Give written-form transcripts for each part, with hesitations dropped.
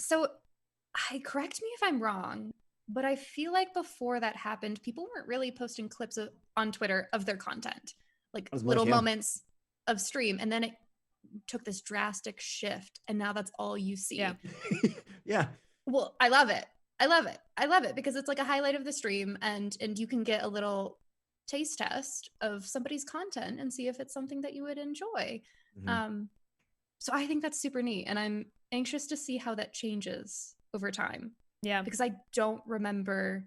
So correct me if I'm wrong, but I feel like before that happened, people weren't really posting clips on Twitter of their content, like As much, little yeah. moments of stream. And then it took this drastic shift. And now that's all you see. Yeah. Yeah. Well, I love it. I love it. I love it because it's like a highlight of the stream and you can get a little taste test of somebody's content and see if it's something that you would enjoy. So I think that's super neat. And I'm anxious to see how that changes over time. Yeah. Because I don't remember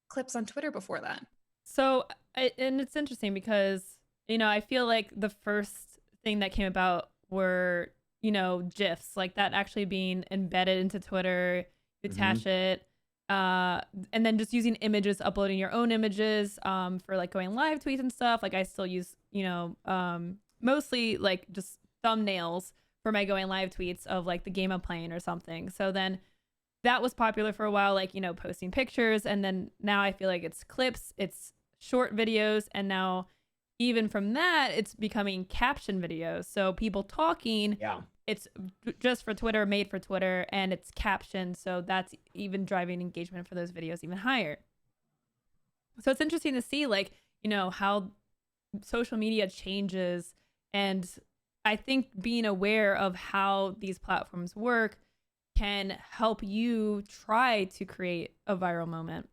clips on Twitter before that. So, and it's interesting because, you know, I feel like the first thing that came about were, you know, GIFs, like that actually being embedded into Twitter, you attach it, and then just using images, uploading your own images for like going live tweets and stuff. Like I still use, you know, mostly like just thumbnails for my going live tweets of like the game I'm playing or something. So then that was popular for a while, like, you know, posting pictures. And then now I feel like it's clips, it's short videos. And now even from that, it's becoming caption videos. So people talking, it's just for Twitter, made for Twitter, and it's captioned. So that's even driving engagement for those videos even higher. So it's interesting to see, like, you know, how social media changes. And I think being aware of how these platforms work can help you try to create a viral moment.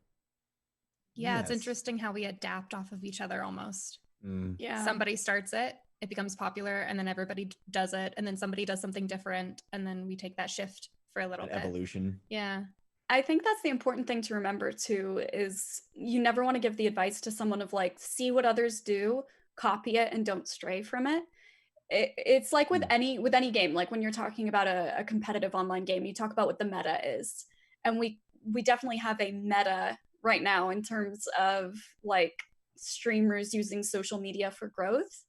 Yeah, it's interesting how we adapt off of each other almost. Yeah. Somebody starts it, it becomes popular, and then everybody does it, and then somebody does something different, and then we take that shift for a little bit. Evolution. Yeah. I think that's the important thing to remember too, is you never want to give the advice to someone of like, see what others do, copy it, and don't stray from it. It's like with any game, like when you're talking about a competitive online game, you talk about what the meta is. And we definitely have a meta right now in terms of like streamers using social media for growth.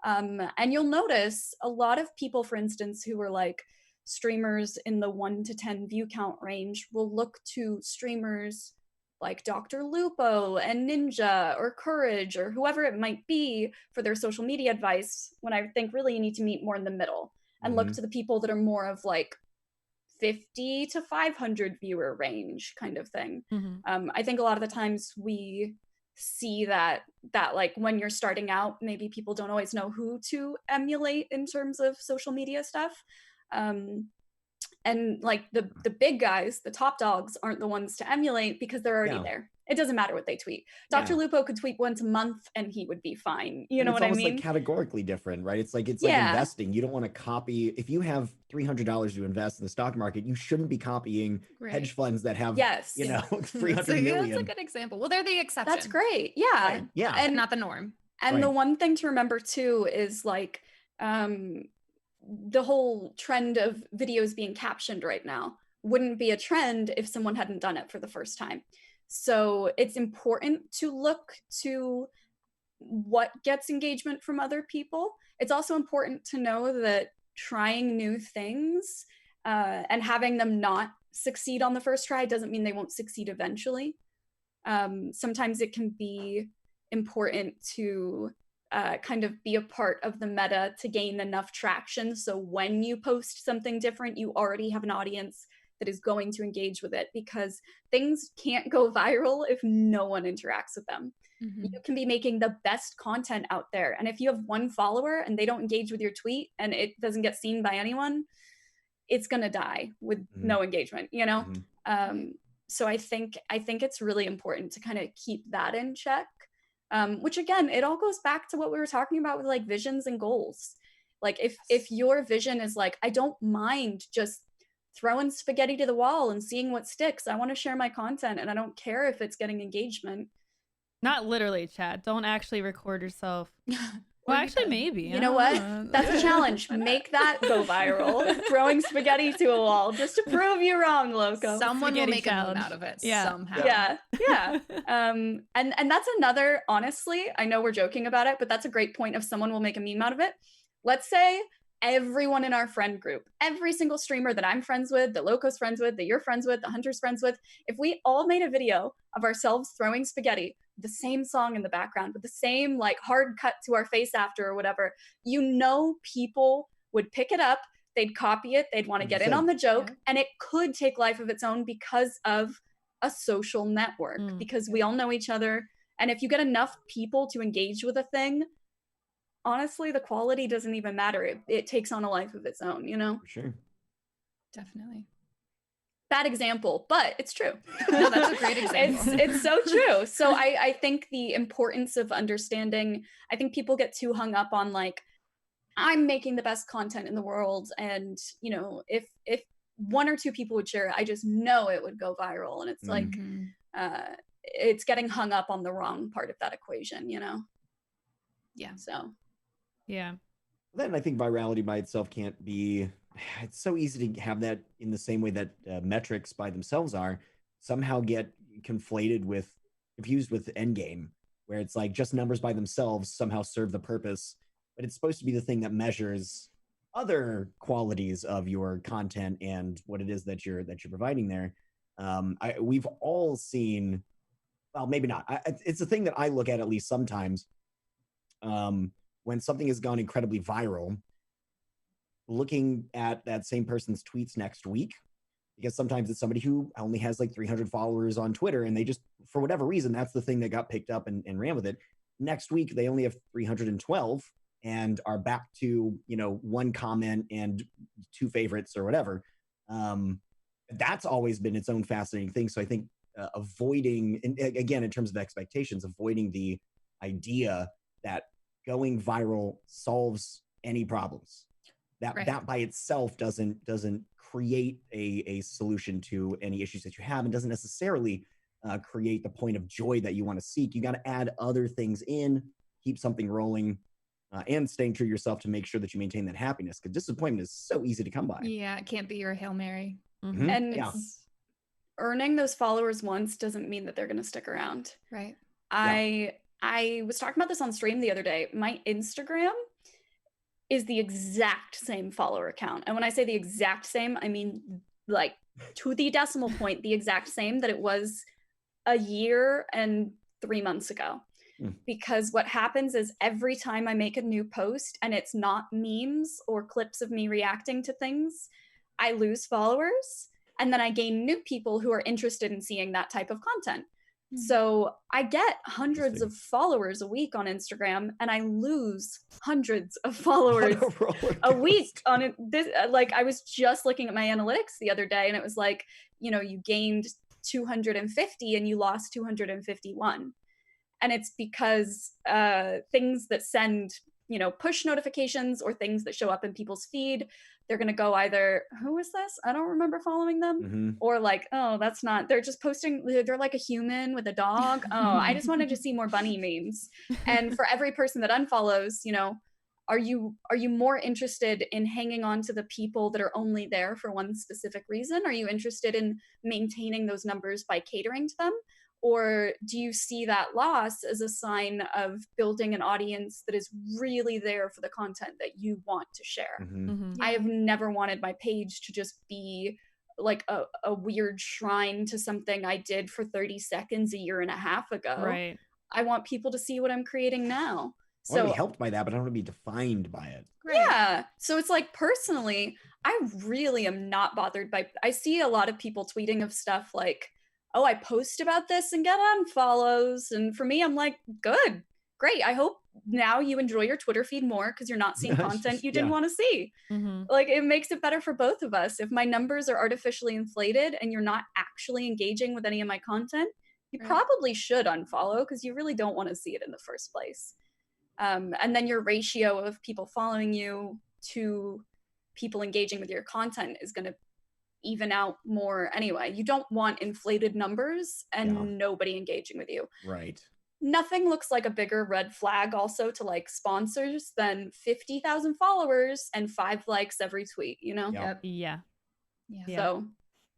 And you'll notice a lot of people, for instance, who are like streamers in the 1 to 10 view count range will look to streamers like Dr. Lupo and Ninja or Courage or whoever it might be for their social media advice, when I think really you need to meet more in the middle and look to the people that are more of like 50 to 500 viewer range kind of thing. I think a lot of the times we see that like when you're starting out, maybe people don't always know who to emulate in terms of social media stuff. And like the big guys, the top dogs, aren't the ones to emulate because they're already there. It doesn't matter what they tweet. Dr. Lupo could tweet once a month and he would be fine. You know what I mean? It's almost like categorically different, right? It's like investing. You don't want to copy. If you have $300 to invest in the stock market, you shouldn't be copying hedge funds that have, you know, 300 million. That's a good example. Well, they're the exception. That's great. Yeah. Right. Yeah. And not the norm. And the one thing to remember too is like the whole trend of videos being captioned right now wouldn't be a trend if someone hadn't done it for the first time. So it's important to look to what gets engagement from other people. It's also important to know that trying new things and having them not succeed on the first try doesn't mean they won't succeed eventually. Sometimes it can be important to kind of be a part of the meta to gain enough traction. So when you post something different, you already have an audience that is going to engage with it, because things can't go viral if no one interacts with them. You can be making the best content out there, and if you have one follower and they don't engage with your tweet and it doesn't get seen by anyone, it's gonna die with no engagement, you know? So I think it's really important to kind of keep that in check. Which again, it all goes back to what we were talking about with like visions and goals. Like if your vision is like, I don't mind just throwing spaghetti to the wall and seeing what sticks. I want to share my content and I don't care if it's getting engagement. Not literally, chat. Don't actually record yourself. Well, actually, maybe. You know what? That's a challenge. Make that go viral. Throwing spaghetti to a wall just to prove you wrong, Loco. Someone will make a meme out of it somehow. Yeah. And that's another, honestly, I know we're joking about it, but that's a great point if someone will make a meme out of it. Let's say everyone in our friend group, every single streamer that I'm friends with, that Loco's friends with, that you're friends with, the Hunter's friends with, if we all made a video of ourselves throwing spaghetti, the same song in the background with the same like hard cut to our face after or whatever, you know, people would pick it up, they'd copy it, they'd want to get in on the joke, and it could take life of its own because of a social network, because we all know each other. And if you get enough people to engage with a thing, honestly, the quality doesn't even matter. It takes on a life of its own, you know? For sure. Definitely. Bad example, but it's true. No, that's a great example. It's so true. So I think the importance of understanding, I think people get too hung up on like, I'm making the best content in the world, and you know, if 1 or 2 people would share it, I just know it would go viral. And it's like it's getting hung up on the wrong part of that equation, you know? Yeah. So yeah. Then I think virality by itself can't be, it's so easy to have that in the same way that metrics by themselves are, somehow get confused with endgame, where it's like just numbers by themselves somehow serve the purpose, but it's supposed to be the thing that measures other qualities of your content and what it is that you're providing there. We've all seen, well, maybe not. It's a thing that I look at least sometimes. When something has gone incredibly viral, looking at that same person's tweets next week, because sometimes it's somebody who only has like 300 followers on Twitter, and they just, for whatever reason, that's the thing that got picked up and ran with it. Next week, they only have 312 and are back to, you know, 1 comment and 2 favorites or whatever. That's always been its own fascinating thing. So I think avoiding, and again, in terms of expectations, avoiding the idea that going viral solves any problems. That by itself doesn't create a solution to any issues that you have, and doesn't necessarily create the point of joy that you want to seek. You got to add other things in, keep something rolling, and staying true to yourself to make sure that you maintain that happiness, because disappointment is so easy to come by. Yeah, it can't be your Hail Mary. And earning those followers once doesn't mean that they're going to stick around. Right. I was talking about this on stream the other day. My Instagram is the exact same follower count. And when I say the exact same, I mean like to the decimal point, the exact same that it was a year and 3 months ago. Because what happens is every time I make a new post and it's not memes or clips of me reacting to things, I lose followers, and then I gain new people who are interested in seeing that type of content. So I get hundreds of followers a week on Instagram, and I lose hundreds of followers a week on it. This, like, I was just looking at my analytics the other day, and it was like, you know, you gained 250 and you lost 251. And it's because things that send, you know, push notifications or things that show up in people's feed, they're going to go either, who is this? I don't remember following them. Or like, oh, that's not, they're just posting, they're like a human with a dog. Oh, I just wanted to see more bunny memes. And for every person that unfollows, you know, are you more interested in hanging on to the people that are only there for one specific reason? Are you interested in maintaining those numbers by catering to them? Or do you see that loss as a sign of building an audience that is really there for the content that you want to share? I have never wanted my page to just be like a weird shrine to something I did for 30 seconds a year and a half ago. Right. I want people to see what I'm creating now. I want to be helped by that, but I don't want to be defined by it. Yeah. So it's like, personally, I really am not bothered by, I see a lot of people tweeting of stuff like, oh, I post about this and get unfollows. And for me, I'm like, good, great. I hope now you enjoy your Twitter feed more because you're not seeing content you didn't want to see. Like, it makes it better for both of us. If my numbers are artificially inflated and you're not actually engaging with any of my content, you probably should unfollow, because you really don't want to see it in the first place. And then your ratio of people following you to people engaging with your content is going to even out more anyway. You don't want inflated numbers and nobody engaging with you. Right. Nothing looks like a bigger red flag also to like sponsors than 50,000 followers and 5 likes every tweet, you know? Yeah. So,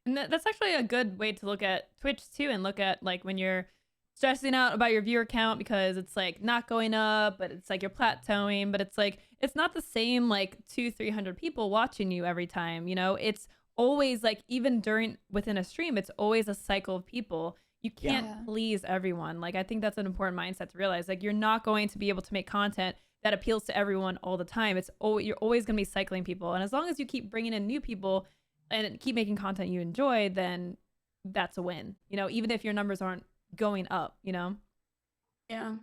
and that's actually a good way to look at Twitch too, and look at like when you're stressing out about your viewer count because it's like not going up, but it's like you're plateauing, but it's like, it's not the same like 200-300 people watching you every time, you know? It's always like, even within a stream, it's always a cycle of people. You can't please everyone. Like, I think that's an important mindset to realize. Like, you're not going to be able to make content that appeals to everyone all the time. You're always going to be cycling people. And as long as you keep bringing in new people and keep making content you enjoy, then that's a win, you know, even if your numbers aren't going up, you know? Yeah.